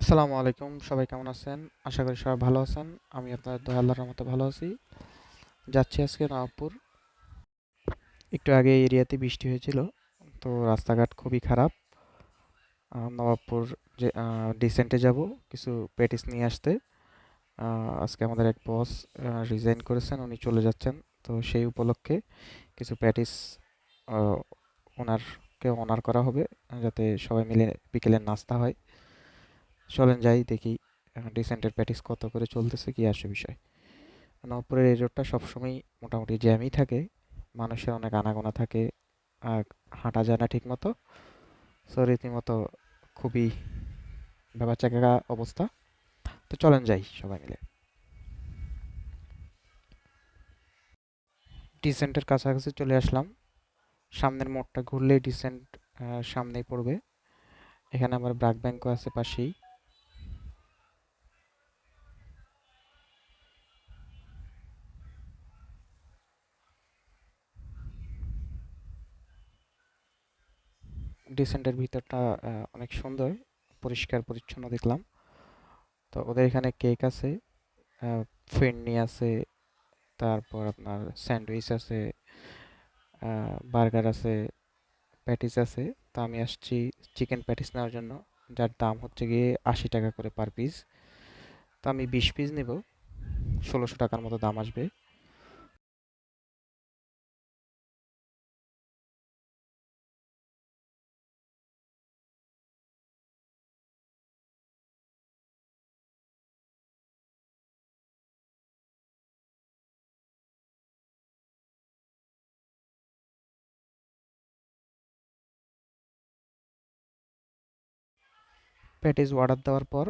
আসসালামু আলাইকুম, সবাই কেমন আছেন? আশা করি সবাই ভালো আছেন। আমি আপনার দয়া আল্লাহর রহমতে ভালো আছি। যাচ্ছি আজকে নবাবপুর। একটু আগে এই এরিয়াতে বৃষ্টি হয়েছিল, তো রাস্তাঘাট খুবই খারাপ। নবাবপুর যে ডিসেন্টে যাব কিছু প্যাটিস নিয়ে আসতে। আজকে আমাদের এক বস রিজাইন করেছেন, উনি চলে যাচ্ছেন। তো সেই উপলক্ষে কিছু প্যাটিস ওনারকে অনার করা হবে, যাতে সবাই মিলে বিকেলের নাস্তা হয়। চলেন যাই দেখি ডিসেন্টের প্যাটিস কত করে চলতেছে, কি আসে বিষয়। নবপুরের এই রোডটা সবসময় মোটামুটি জ্যামই থাকে, মানুষের অনেক আনাগোনা থাকে, আর হাঁটা যায় না ঠিক মতো। সো রীতিমতো খুবই ভেবাচাকা অবস্থা। তো চলেন যাই সবাই মিলে। ডিসেন্টের কাছাকাছি চলে আসলাম। সামনের মোড়টা ঘুরলেই ডিসেন্ট সামনেই পড়বে। এখানে আমার ব্রাক ব্যাংকও আছে পাশেই। ডিসেন্টের ভিতরটা অনেক সুন্দর, পরিষ্কার পরিচ্ছন্ন দেখলাম। তো ওদের এখানে কেক আছে, ফিরনি আছে, তারপর আপনার স্যান্ডউইচ আছে, বার্গার আছে, প্যাটিস আছে। তো আমি আসছি চিকেন প্যাটিস নেওয়ার জন্য, যার দাম হচ্ছে গিয়ে 80 টাকা করে পার পিস। তো আমি 20 পিস নেব, 1600 টাকার মতো দাম আসবে। প্যাটিস অর্ডার দেওয়ার পর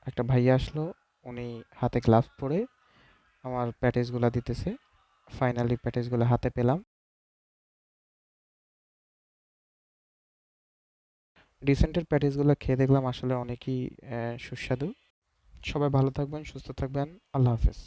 একটা ভাইয়া আসলো, উনি হাতে গ্লাভস পরে আমার প্যাটিসগুলো দিতেছে। ফাইনালি প্যাটিসগুলো হাতে পেলাম। ডিসেন্টের প্যাটিসগুলো খেয়ে দেখলাম আসলে অনেকই সুস্বাদু। সবাই ভালো থাকবেন, সুস্থ থাকবেন। আল্লাহ হাফেজ।